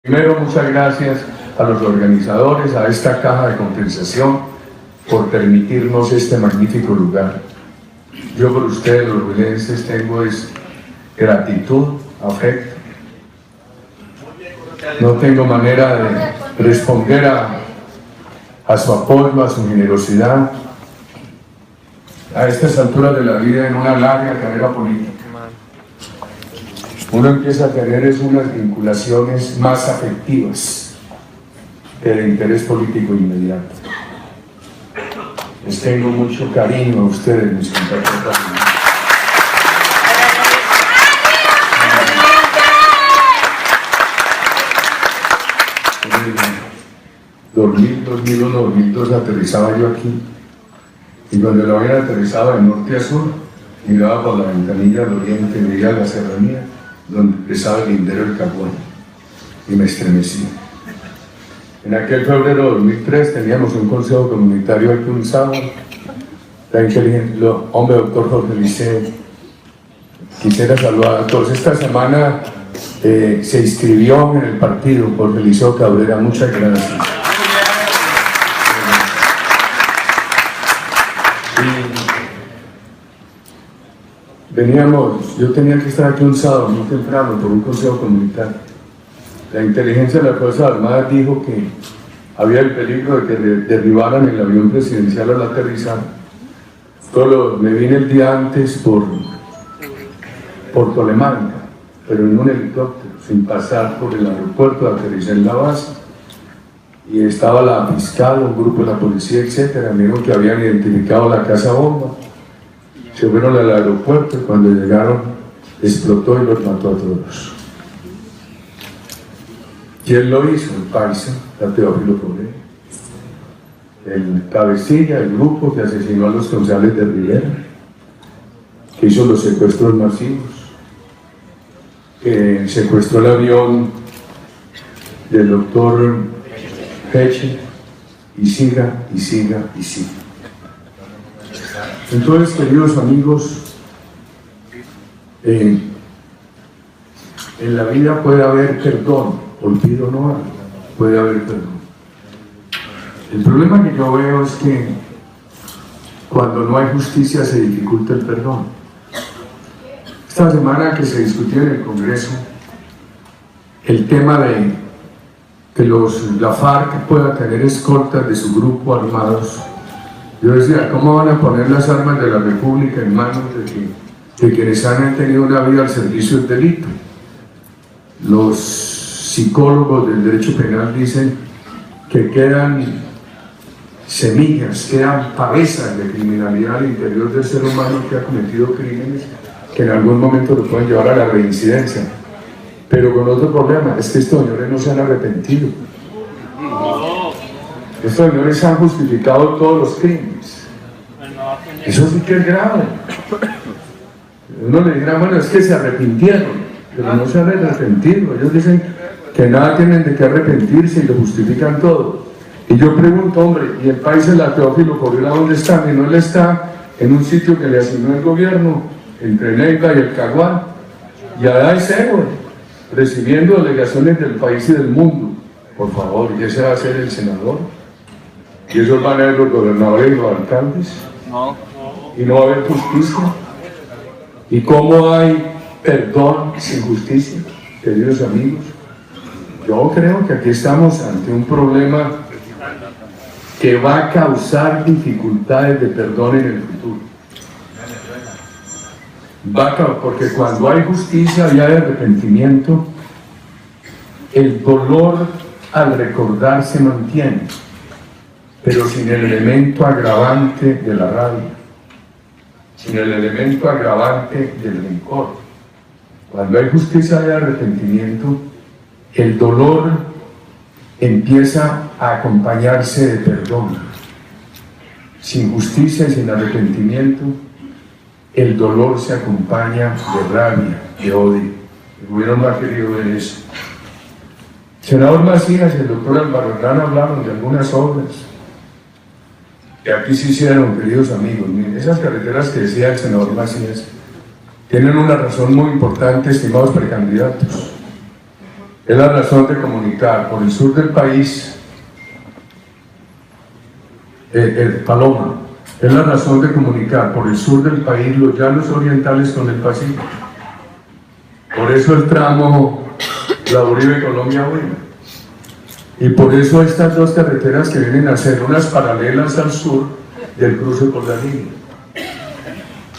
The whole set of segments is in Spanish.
Primero, muchas gracias a los organizadores, a esta caja de compensación, por permitirnos este magnífico lugar. Yo por ustedes, los huilenses, tengo gratitud, afecto. No tengo manera de responder a su apoyo, a su generosidad, a estas alturas de la vida, en una larga carrera política. Uno empieza a tener unas vinculaciones más afectivas que de interés político inmediato. Les tengo mucho cariño a ustedes, mis compatriotas. 2001, 2002 aterrizaba yo aquí, y cuando lo habían aterrizado de norte a sur, miraba por la ventanilla del oriente, veía la serranía donde empezaba el lindero del Caguán, y me estremecía. En aquel febrero de 2003 teníamos un consejo comunitario aquí un sábado. Hombre, doctor Jorge Liceo, quisiera saludar a todos. Esta semana se inscribió en el partido Jorge Liceo Cabrera. Muchas gracias. Yo tenía que estar aquí un sábado muy temprano por un consejo comunitario. La inteligencia de las Fuerzas Armadas dijo que había el peligro de que derribaran el avión presidencial al aterrizar. Me vine el día antes por Tolemanca, pero en un helicóptero, sin pasar por el aeropuerto, aterricé en la base, y estaba la fiscal, un grupo de la policía, etc. Me dijo que habían identificado la casa bomba. Se fueron al aeropuerto y cuando llegaron explotó y los mató a todos. ¿Quién lo hizo? El paisa, la Teófilo Pobre, el cabecilla del grupo que asesinó a los concejales de Rivera, que hizo los secuestros masivos, que secuestró el avión del doctor Peche, y siga. Entonces, queridos amigos, en la vida puede haber perdón, olvido no hay, puede haber perdón. El problema que yo veo es que cuando no hay justicia se dificulta el perdón. Esta semana que se discutió en el Congreso el tema de que la FARC pueda tener escoltas de su grupo armados, yo decía, ¿cómo van a poner las armas de la República en manos de quienes han tenido una vida al servicio del delito? Los psicólogos del derecho penal dicen que quedan semillas, quedan pabezas de criminalidad al interior del ser humano que ha cometido crímenes que en algún momento lo pueden llevar a la reincidencia. Pero con otro problema, es que estos señores no se han arrepentido. Estos señores han justificado todos los crímenes. Eso sí que es grave. Uno le dirá, bueno, es que se arrepintieron, pero no se han arrepentido. Ellos dicen que nada tienen de qué arrepentirse y lo justifican todo. Y yo pregunto, hombre, ¿y el país de la Teófilo Correa dónde está? Y no él está en un sitio que le asignó el gobierno, entre Neiva y el Caguán, y allá es héroe, recibiendo delegaciones del país y del mundo. Por favor, ¿y ese va a ser el senador? ¿Y esos van a ser los gobernadores y los alcaldes? No. ¿Y no va a haber justicia? ¿Y cómo hay perdón sin justicia, queridos amigos? Yo creo que aquí estamos ante un problema que va a causar dificultades de perdón en el futuro. Porque cuando hay justicia y hay arrepentimiento, el dolor al recordar se mantiene, pero sin el elemento agravante de la rabia, sin el elemento agravante del rencor. Cuando hay justicia y arrepentimiento, el dolor empieza a acompañarse de perdón. Sin justicia y sin arrepentimiento, el dolor se acompaña de rabia, de odio. El gobierno no ha querido ver eso. El senador Macías y el doctor Albarrán hablaron de algunas obras que aquí se hicieron, queridos amigos. Miren, esas carreteras que decía el senador Macías tienen una razón muy importante, estimados precandidatos. es la razón de comunicar por el sur del país, Paloma, es la razón de comunicar por el sur del país los llanos orientales con el Pacífico. Por eso el tramo La Uribe-Colombia-Huila. Y por eso estas dos carreteras que vienen a ser unas paralelas al sur del cruce por la línea,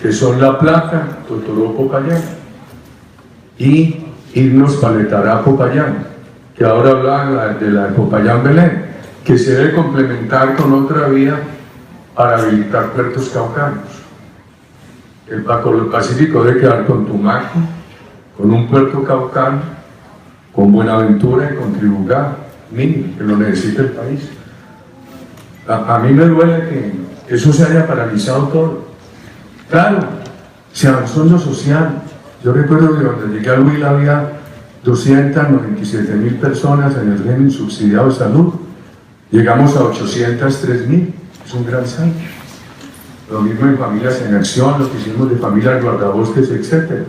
que son La Plata, Totoró-Popayán, y irnos Paletará-Popayán, que ahora hablan de la de Popayán-Belén, que se debe complementar con otra vía para habilitar puertos caucanos. El Pacífico debe quedar con Tumaco, con un puerto caucano, con Buenaventura y con Tribugá, mínimo, que lo necesita el país. A mí me duele que eso se haya paralizado todo. Claro, se avanzó en lo social. Yo recuerdo que cuando llegué al Huila había 297.000 personas en el régimen subsidiado de salud. Llegamos a 803.000, es un gran salto. Lo mismo en Familias en Acción, lo que hicimos de Familias Guardabosques, etc.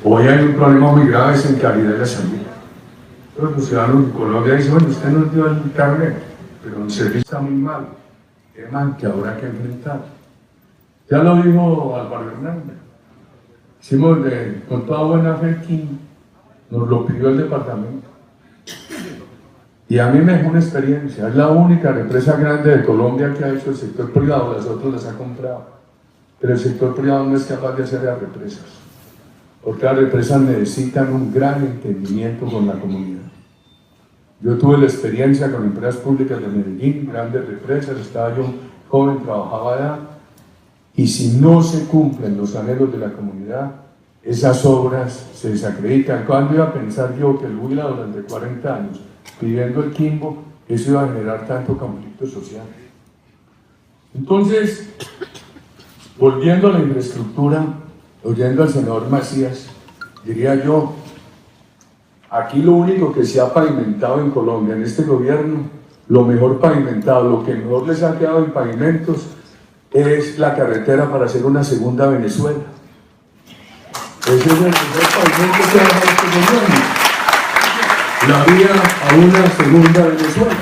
Hoy hay un problema muy grave en calidad de la salud. Todos los ciudadanos de Colombia dicen, bueno, usted nos dio el carnet, pero el servicio está muy mal. ¿Qué más que habrá que enfrentar? Ya lo dijo Álvaro Hernández. Hicimos con toda buena fe que nos lo pidió el departamento. Y a mí me dejó una experiencia. Es la única represa grande de Colombia que ha hecho el sector privado, las otras las ha comprado. Pero el sector privado no es capaz de hacer las represas. Porque las represas necesitan un gran entendimiento con la comunidad. Yo tuve la experiencia con empresas públicas de Medellín, grandes represas, estaba yo joven, trabajaba allá, y si no se cumplen los anhelos de la comunidad, esas obras se desacreditan. ¿Cuándo iba a pensar yo que el Huila durante 40 años, pidiendo el Quimbo, eso iba a generar tanto conflicto social? Entonces, volviendo a la infraestructura, oyendo al senador Macías, diría yo, aquí lo único que se ha pavimentado en Colombia, en este gobierno, lo mejor pavimentado, lo que mejor les ha quedado en pavimentos, es la carretera para hacer una segunda Venezuela. Ese es el mejor pavimento que ha dado este gobierno. La vía a una segunda Venezuela.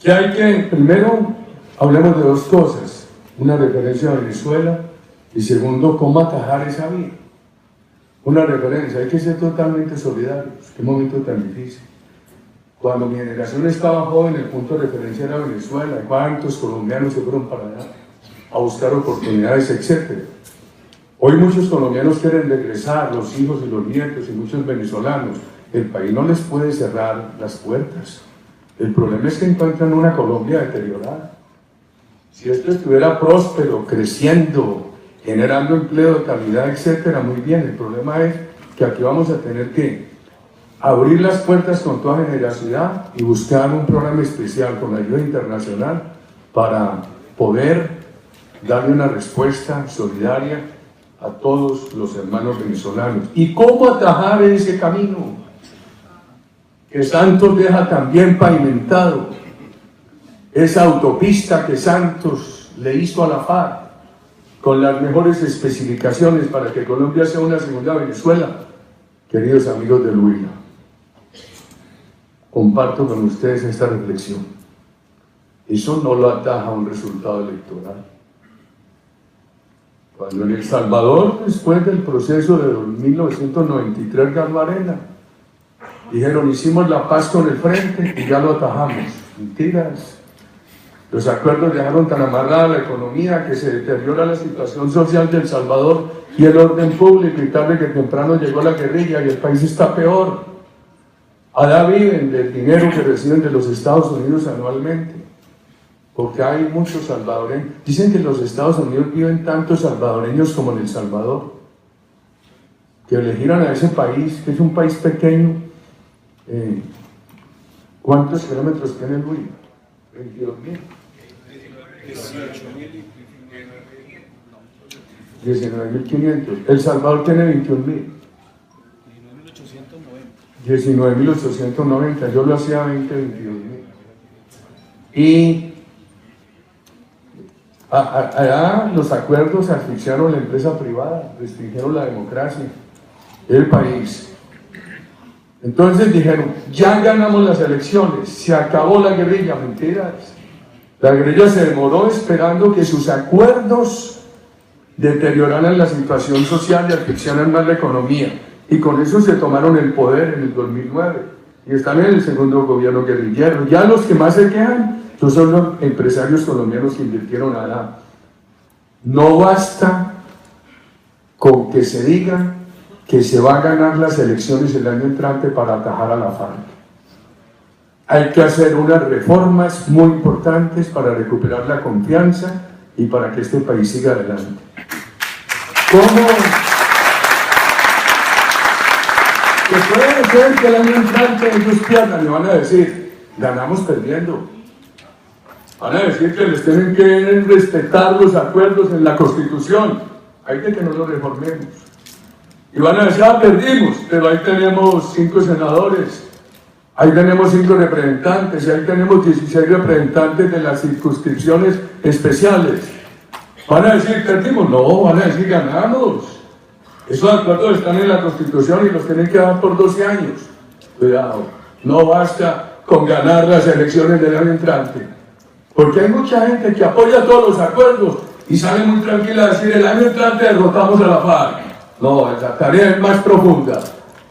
Que hay que, primero, hablemos de dos cosas. Una referencia a Venezuela y segundo, cómo atajar esa vía. Una referencia, hay que ser totalmente solidarios. Qué momento tan difícil. Cuando mi generación estaba joven, el punto de referencia era Venezuela. ¿Cuántos colombianos se fueron para allá a buscar oportunidades, etcétera? Hoy muchos colombianos quieren regresar, los hijos y los nietos y muchos venezolanos. El país no les puede cerrar las puertas. El problema es que encuentran una Colombia deteriorada. Si esto estuviera próspero, creciendo, generando empleo de calidad, etcétera, muy bien. El problema es que aquí vamos a tener que abrir las puertas con toda generosidad y buscar un programa especial con ayuda internacional para poder darle una respuesta solidaria a todos los hermanos venezolanos. ¿Y cómo atajar ese camino que Santos deja también pavimentado? Esa autopista que Santos le hizo a la FARC con las mejores especificaciones para que Colombia sea una segunda Venezuela. Queridos amigos del Huila, comparto con ustedes esta reflexión. Eso no lo ataja a un resultado electoral. Cuando en El Salvador, después del proceso de 1993, ganó Arena, dijeron, hicimos la paz con el frente y ya lo atajamos. Mentiras. Los acuerdos dejaron tan amarrada la economía que se deteriora la situación social de El Salvador y el orden público, y tarde que temprano llegó la guerrilla y el país está peor. Allá viven del dinero que reciben de los Estados Unidos anualmente, porque hay muchos salvadoreños. Dicen que en los Estados Unidos viven tantos salvadoreños como en El Salvador, que eligieron a ese país, que es un país pequeño. ¿Cuántos kilómetros tiene el Huila? 22.000. 19.500. El Salvador tiene 21.000. 19.890. Yo lo hacía 22.000. Y allá los acuerdos asfixiaron la empresa privada, restringieron la democracia. el país. Entonces dijeron, ya ganamos las elecciones, se acabó la guerrilla. Mentiras. La guerrilla se demoró esperando que sus acuerdos deterioraran la situación social y asfixiaran más la economía. Y con eso se tomaron el poder en el 2009. Y están en el segundo gobierno guerrillero. Ya los que más se quejan son los empresarios colombianos que invirtieron allá. No basta con que se diga que se va a ganar las elecciones el año entrante para atajar a la FARC. Hay que hacer unas reformas muy importantes para recuperar la confianza y para que este país siga adelante. ¿Cómo? Que puede ser que el año entrante ellos pierdan, le van a decir, ganamos perdiendo. Van a decir que les tienen que respetar los acuerdos en la Constitución. Hay que no los reformemos. Y van a decir, perdimos, pero ahí tenemos 5 senadores, ahí tenemos 5 representantes, y ahí tenemos 16 representantes de las circunscripciones especiales. Van a decir, perdimos. No, van a decir, ganamos. Esos acuerdos están en la Constitución y los tienen que dar por 12 años. Cuidado, no basta con ganar las elecciones del año entrante. Porque hay mucha gente que apoya todos los acuerdos y sale muy tranquila a decir, el año entrante derrotamos a la FARC. No, la tarea es más profunda.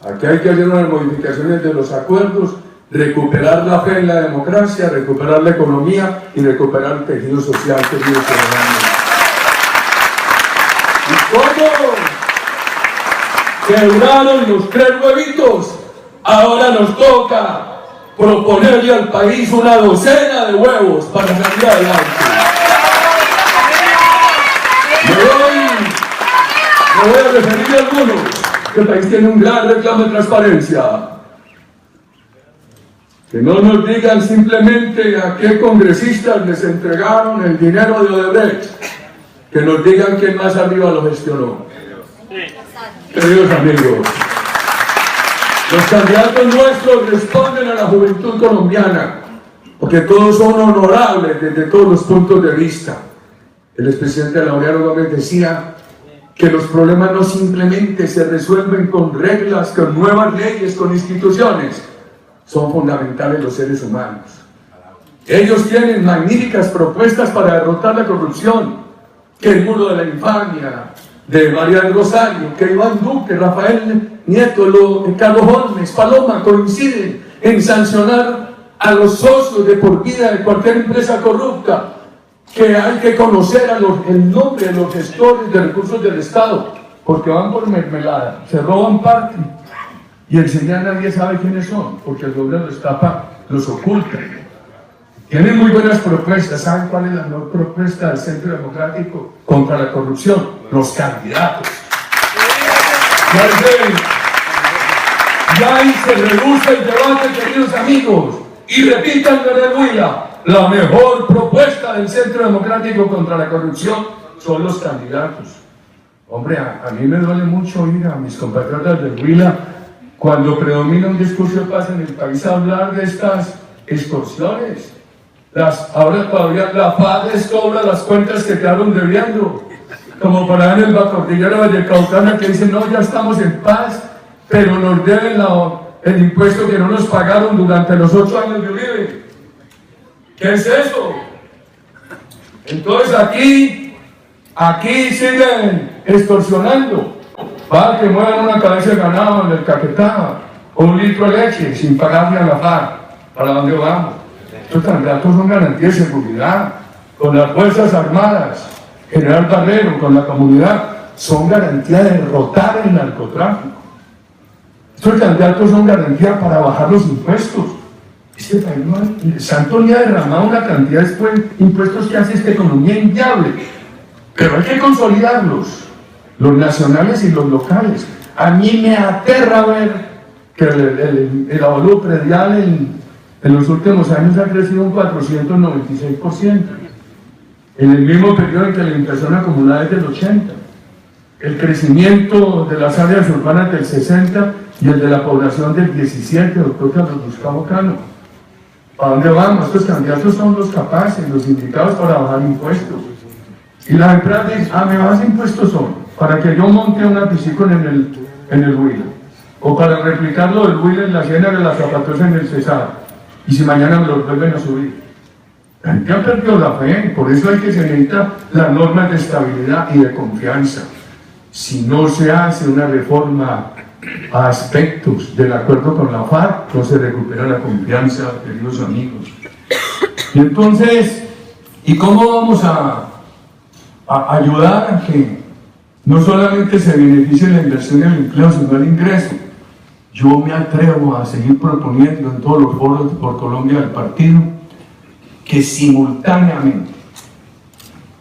Aquí hay que hacer unas modificaciones de los acuerdos, recuperar la fe en la democracia, recuperar la economía y recuperar el tejido social que vive ciudadano. ¿Y cómo? Quebraron los 3 huevitos. Ahora nos toca proponerle al país una docena de huevos para salir adelante. Me voy a referir a algunos. El país tiene un gran reclamo de transparencia. Que no nos digan simplemente a qué congresistas les entregaron el dinero de Odebrecht. Que nos digan quién más arriba lo gestionó. Queridos amigos, los candidatos nuestros responden a la juventud colombiana, porque todos son honorables desde todos los puntos de vista. El expresidente Laureano Gómez decía que los problemas no simplemente se resuelven con reglas, con nuevas leyes, con instituciones. Son fundamentales los seres humanos. Ellos tienen magníficas propuestas para derrotar la corrupción, que el muro de la infamia de Mariano Rosario, que Iván Duque, Rafael Nieto, Carlos Holmes, Paloma coinciden en sancionar a los socios de por vida de cualquier empresa corrupta, que hay que conocer el nombre de los gestores de recursos del Estado, porque van por mermelada, se roban parte y enseguida nadie sabe quiénes son, porque el gobierno los tapa, los oculta. Tienen muy buenas propuestas. ¿Saben cuál es la mejor propuesta del Centro Democrático contra la corrupción? Los candidatos. Ya ahí se reduce el debate, queridos amigos, y repitan en el Huila, la mejor propuesta del Centro Democrático contra la corrupción son los candidatos. Hombre, a mí me duele mucho oír a mis compatriotas del Huila, cuando predomina un discurso de paz en el país, hablar de estas extorsiones. Ahora todavía la FARC les cobra las cuentas que quedaron debiendo, como para en la cordillera vallecaucana, que dicen, no, ya estamos en paz, pero nos deben el impuesto que no nos pagaron durante los 8 años de Uribe. ¿Qué es eso? Entonces aquí siguen extorsionando para que muevan una cabeza de ganado en el Caquetá o un litro de leche sin pagarle a la FARC. ¿Para dónde vamos? Estos candidatos son garantía de seguridad, con las Fuerzas Armadas, General Barrero, con la comunidad, son garantía de derrotar el narcotráfico. Estos candidatos son garantía para bajar los impuestos. Este país no hay, Santo ni ha derramado una cantidad de impuestos que hace esta economía inviable, pero hay que consolidarlos, los nacionales y los locales. A mí me aterra ver que el avalúo predial en los últimos años ha crecido un 496%. En el mismo periodo en que la inversión acumulada es del 80%. El crecimiento de las áreas urbanas del 60% y el de la población del 17%, doctor Carlos Gustavo Cano. ¿Para dónde vamos? Estos candidatos son los capaces, los indicados para bajar impuestos. Y las empresas dicen, me bajas impuestos son para que yo monte una piscina en el Huila, o para replicarlo del Huila en la Ciénaga de las Zapatosas en el Cesar, y si mañana me lo vuelven a subir. La gente ha perdido la fe, por eso hay que se necesita las normas de estabilidad y de confianza. Si no se hace una reforma a aspectos del acuerdo con la FARC, no se recupera la confianza, queridos amigos. Y entonces, ¿y cómo vamos a ayudar a que no solamente se beneficie la inversión y el empleo, sino el ingreso? Yo me atrevo a seguir proponiendo en todos los foros por Colombia del partido que simultáneamente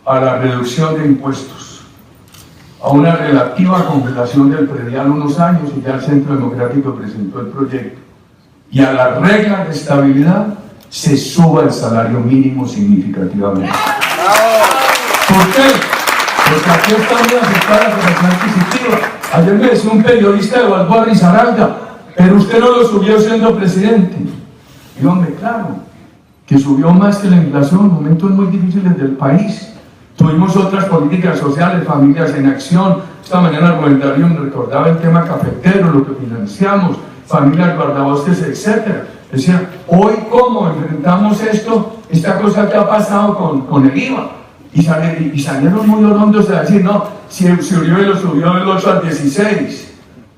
a la reducción de impuestos, a una relativa congelación del predial unos años, y ya el Centro Democrático presentó el proyecto, y a las reglas de estabilidad se suba el salario mínimo significativamente. ¿Por qué? Porque aquí está muy afectada la población adquisitiva. Ayer me decía un periodista de Balboa Risaralda, pero usted no lo subió siendo presidente. Y hombre, claro, que subió más que la inflación, momentos muy difíciles del país. Tuvimos otras políticas sociales, familias en acción. Esta mañana Rubén Darío me recordaba el tema cafetero, lo que financiamos, familias guardabosques, etc. Decía, hoy cómo enfrentamos esto, esta cosa que ha pasado con el IVA. Y salieron muy orondos a decir, no, si Uribe lo subió del 8 al 16.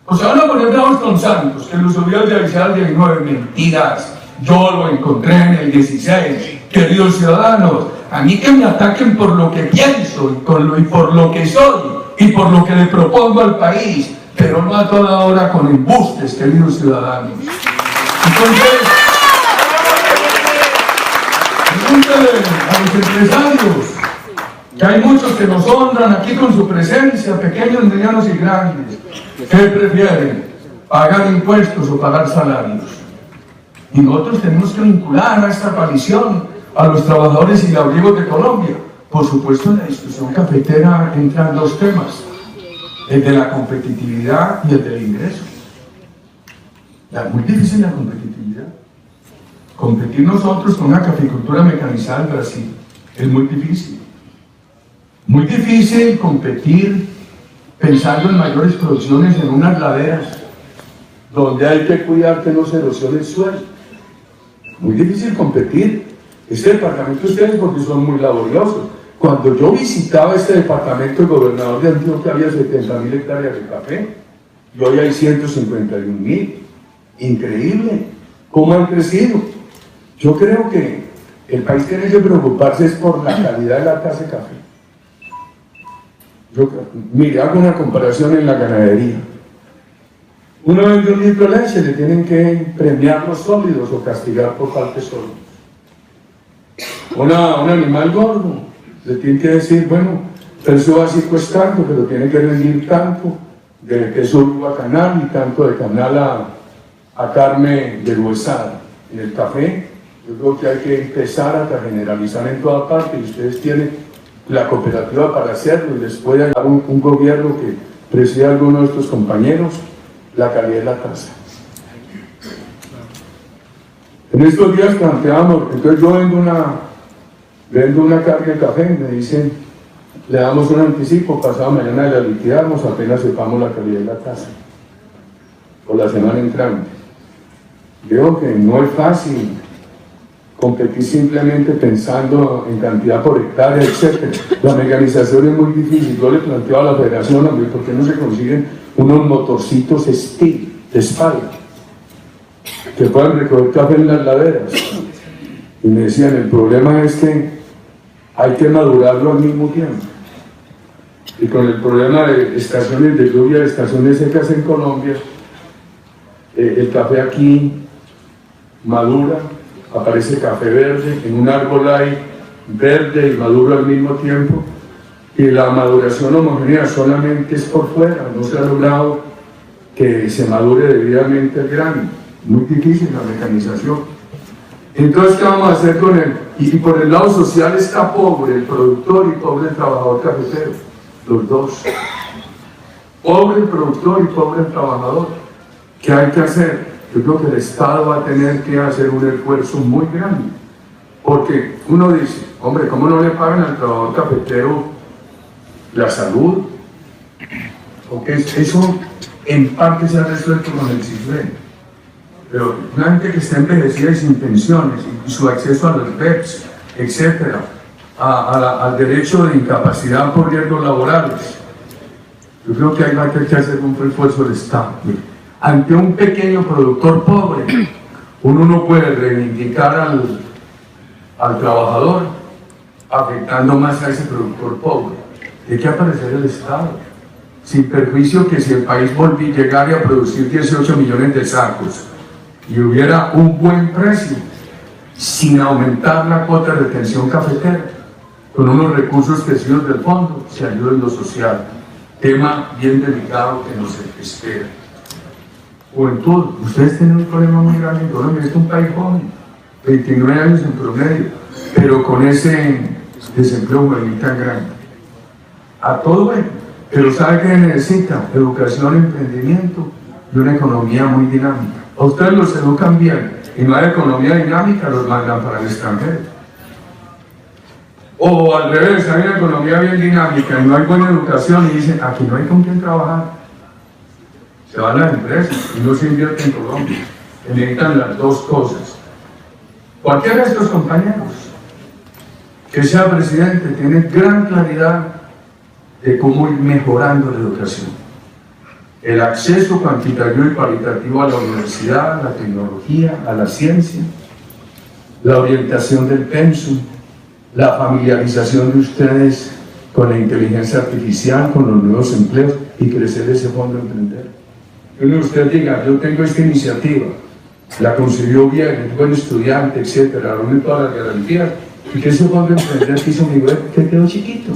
O sea, van a poner bravos con Santos, que lo subió del 16 al 19. Mentiras. Yo lo encontré en el 16. Queridos ciudadanos, a mí que me ataquen por lo que pienso, y por lo que soy, y por lo que le propongo al país, pero no a toda hora con embustes, queridos ciudadanos. Entonces, pregúntale a los empresarios, que hay muchos que nos honran aquí con su presencia, pequeños, medianos y grandes. ¿Qué prefieren? ¿Pagar impuestos o pagar salarios? Y nosotros tenemos que vincular a esta coalición a los trabajadores y labriegos de Colombia. Por supuesto, en la discusión cafetera entran dos temas: el de la competitividad y el del ingreso. Es muy difícil la competitividad. Competir nosotros con una caficultura mecanizada en Brasil es muy difícil. Muy difícil competir pensando en mayores producciones en unas laderas donde hay que cuidar que no se erosione el suelo. Muy difícil competir. Este departamento, ustedes porque son muy laboriosos. Cuando yo visitaba este departamento, el gobernador de Antioquia había 70.000 hectáreas de café y hoy hay 151.000. Increíble cómo han crecido. Yo creo que el país tiene que preocuparse es por la calidad de la taza de café. Mire, hago una comparación en la ganadería. Uno vende un litro de leche, le tienen que premiar los sólidos o castigar por falta de sólidos. Un animal gordo, le tienen que decir, bueno, eso va así costando, pero tiene que rendir tanto de queso bacanal y tanto de canal a carne deshuesada. En el café, yo creo que hay que empezar a generalizar en toda parte, y ustedes tienen la cooperativa para hacerlo, y les puede dar un gobierno que presida a alguno de nuestros compañeros, la calidad de la tasa. En estos días planteamos, entonces yo vendo una carga de café, me dicen, le damos un anticipo, pasado mañana la liquidamos, apenas sepamos la calidad de la tasa, o la semana entrante. Veo que no es fácil competir simplemente pensando en cantidad por hectárea, etc. La mecanización es muy difícil. Yo le planteo a la federación, hombre, ¿por qué no se consiguen unos motorcitos Steel de espalda que puedan recoger café en las laderas? Y me decían, el problema es que hay que madurarlo al mismo tiempo. Y con el problema de estaciones de lluvia, de estaciones secas en Colombia, el café aquí madura, aparece café verde, en un árbol hay verde y maduro al mismo tiempo, y la maduración homogénea solamente es por fuera, no se ha logrado que se madure debidamente el grano. Muy difícil la mecanización. Entonces, ¿qué vamos a hacer con él? Y por el lado social está pobre el productor y pobre el trabajador cafetero, los dos. Pobre el productor y pobre el trabajador. ¿Qué hay que hacer? Yo creo que el Estado va a tener que hacer un esfuerzo muy grande, porque uno dice, hombre, ¿cómo no le pagan al trabajador cafetero la salud? Porque eso en parte se ha resuelto con el CISBEN, pero una gente que está envejecida y sin pensiones, y su acceso a los BEPS, etcétera, al derecho de incapacidad por riesgos laborales. Yo creo que ahí va a tener que hacer un refuerzo del Estado. Ante un pequeño productor pobre, uno no puede reivindicar al trabajador afectando más a ese productor pobre. Tiene que aparecer el Estado, sin perjuicio que si el país llegara a producir 18 millones de sacos y hubiera un buen precio, sin aumentar la cuota de retención cafetera, con unos recursos crecidos del fondo, se ayuda en lo social. Tema bien delicado que nos espera. Juventud, ustedes tienen un problema muy grande en Colombia, este es un país joven, 29 años en promedio, pero con ese desempleo juvenil tan grande. A todo bueno, pero ¿sabe qué necesita? Educación, emprendimiento y una economía muy dinámica. A ustedes los educan bien y no hay economía dinámica, los mandan para el extranjero. O al revés, hay una economía bien dinámica y no hay buena educación y dicen, aquí no hay con quién trabajar. Se van a las empresas y no se invierte en Colombia. Necesitan las dos cosas. Cualquiera de estos compañeros que sea presidente tiene gran claridad de cómo ir mejorando la educación. El acceso cuantitativo y cualitativo a la universidad, a la tecnología, a la ciencia, la orientación del pensum, la familiarización de ustedes con la inteligencia artificial, con los nuevos empleos y crecer ese fondo emprender. Que uno de ustedes diga, yo tengo esta iniciativa, la concibió bien, es buen estudiante, etcétera, reúne todas las garantías, y que ese fondo emprender que hizo mi web, que quedó chiquito.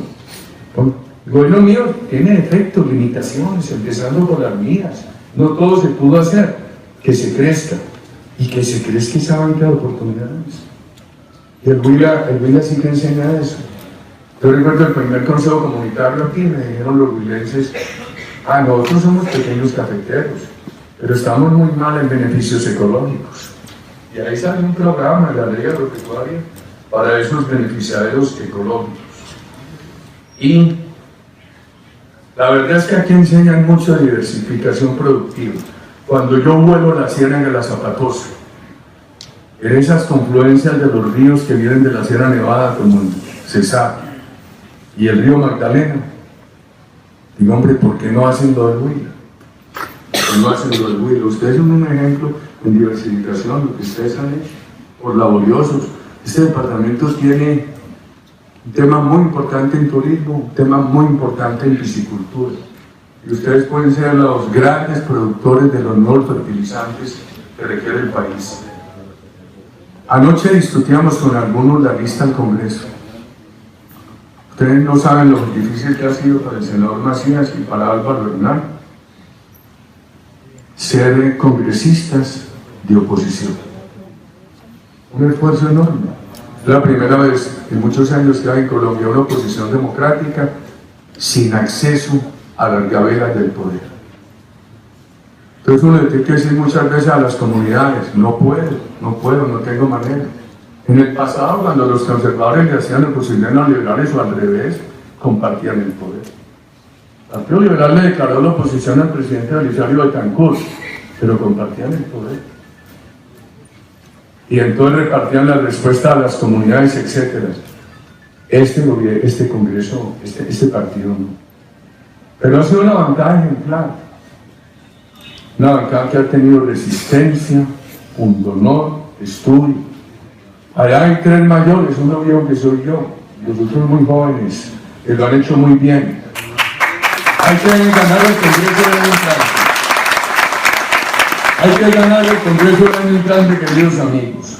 El gobierno mío tiene defectos, limitaciones, empezando por las mías. No todo se pudo hacer, que se crezca, y que se crezca esa banca de oportunidades. Y el Huila sí que enseña eso. Yo recuerdo el primer consejo comunitario aquí, me dijeron los huilenses, nosotros somos pequeños cafeteros, pero estamos muy mal en beneficios ecológicos. Y ahí sale un programa de la ley agropecuaria para esos beneficiarios ecológicos. Y la verdad es que aquí enseñan mucho de diversificación productiva. Cuando yo vuelo la Ciénaga de la Zapatosa, en esas confluencias de los ríos que vienen de la Sierra Nevada, como el Cesar y el río Magdalena, digo, hombre, ¿por qué no hacen lo del Huila? ¿Por qué no hacen lo del Huila? Ustedes son un ejemplo en diversificación, lo que ustedes han hecho, por laboriosos. Este departamento tiene un tema muy importante en turismo, un tema muy importante en piscicultura. Y ustedes pueden ser los grandes productores de los nuevos fertilizantes que requiere el país. Anoche discutíamos con algunos la lista al Congreso. Ustedes no saben lo difícil que ha sido para el senador Macías y para Álvaro Hernán ser congresistas de oposición. Un esfuerzo enorme. Es la primera vez en muchos años que hay en Colombia una oposición democrática sin acceso a las gavelas del poder. Entonces uno le tiene que decir muchas veces a las comunidades, no puedo, no tengo manera. En el pasado, cuando los conservadores le hacían oposición a los liberales o al revés, compartían el poder. El Partido Liberal le declaró la oposición al presidente Belisario Betancur, pero compartían el poder. Y entonces repartían la respuesta a las comunidades, etc. Este Congreso, este partido no. Pero ha sido una bancada ejemplar. Una bancada que ha tenido resistencia, pundonor, estudio. Allá hay tres mayores, uno viejo que soy yo, los otros muy jóvenes, que lo han hecho muy bien. Hay que ganar el Congreso del año entrante. Hay que ganar el Congreso del año entrante, queridos amigos.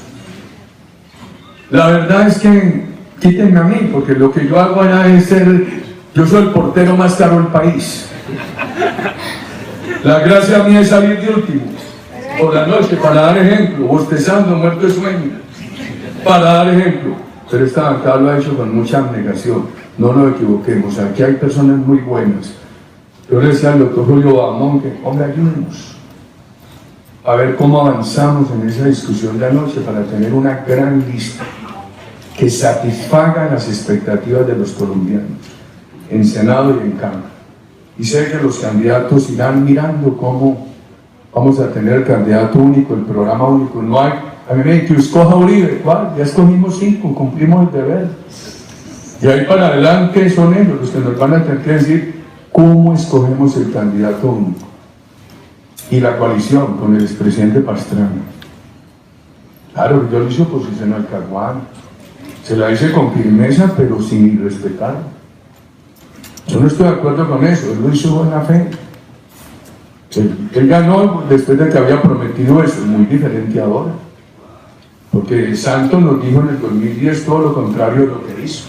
La verdad es que quítenme a mí, porque lo que yo hago allá es yo soy el portero más caro del país. La gracia mía es salir de último, por la noche, para dar ejemplo, bostezando, muerto de sueño, para dar ejemplo. Pero esta bancada lo ha hecho con mucha abnegación, no nos equivoquemos, aquí hay personas muy buenas. Yo le decía al doctor Julio Bamón que, hombre, ayúdenos a ver cómo avanzamos en esa discusión de anoche para tener una gran lista que satisfaga las expectativas de los colombianos, en Senado y en Cámara. y sé que los candidatos irán mirando cómo vamos a tener el candidato único, el programa único. No hay, a mí me dicen que escoja Uribe, ¿cuál? Ya escogimos 5, cumplimos el deber. Y ahí para adelante son ellos los que nos van a tener que decir cómo escogemos el candidato único. Y la coalición con el expresidente Pastrana. Claro, yo le hice oposición al Caguán. Se la hice con firmeza, pero sin respetarlo. Yo no estoy de acuerdo con eso, él lo hizo de buena fe. Él ganó después de que había prometido eso, muy diferente ahora. Porque Santos nos dijo en el 2010 todo lo contrario de lo que hizo.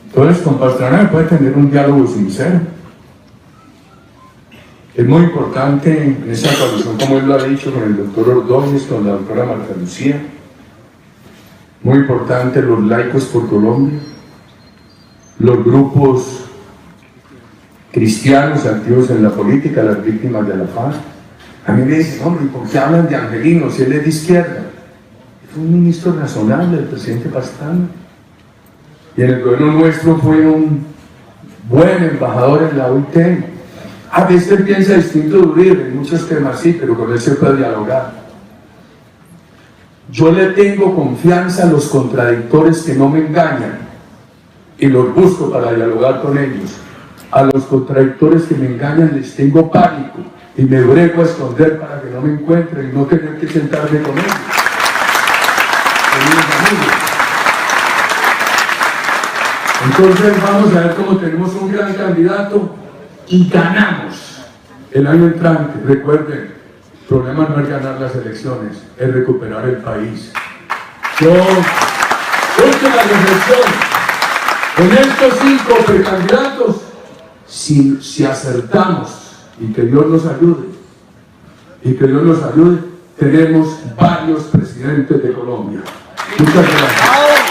Entonces con Pastrana puede tener un diálogo sincero. Es muy importante en esa coalición, como él lo ha dicho, con el doctor Ordóñez, con la doctora Marta Lucía. Muy importante los laicos por Colombia, los grupos cristianos activos en la política, las víctimas de la paz. A mí me dicen, hombre, ¿por qué hablan de Angelino si él es de izquierda? Es un ministro razonable, el presidente Pastrana. Y en el gobierno nuestro fue un buen embajador en la OIT. A veces él piensa distinto de Uribe, en muchos temas sí, pero con él se puede dialogar. Yo le tengo confianza a los contradictores que no me engañan y los busco para dialogar con ellos. A los contradictores que me engañan les tengo pánico y me brego a esconder para que no me encuentren y no tener que sentarme con ellos. Entonces vamos a ver cómo tenemos un gran candidato y ganamos el año entrante. Recuerden, el problema no es ganar las elecciones, es recuperar el país. Última reflexión, con estos 5 precandidatos, si acertamos y que Dios nos ayude, tenemos varios presidentes de Colombia. Muchas gracias.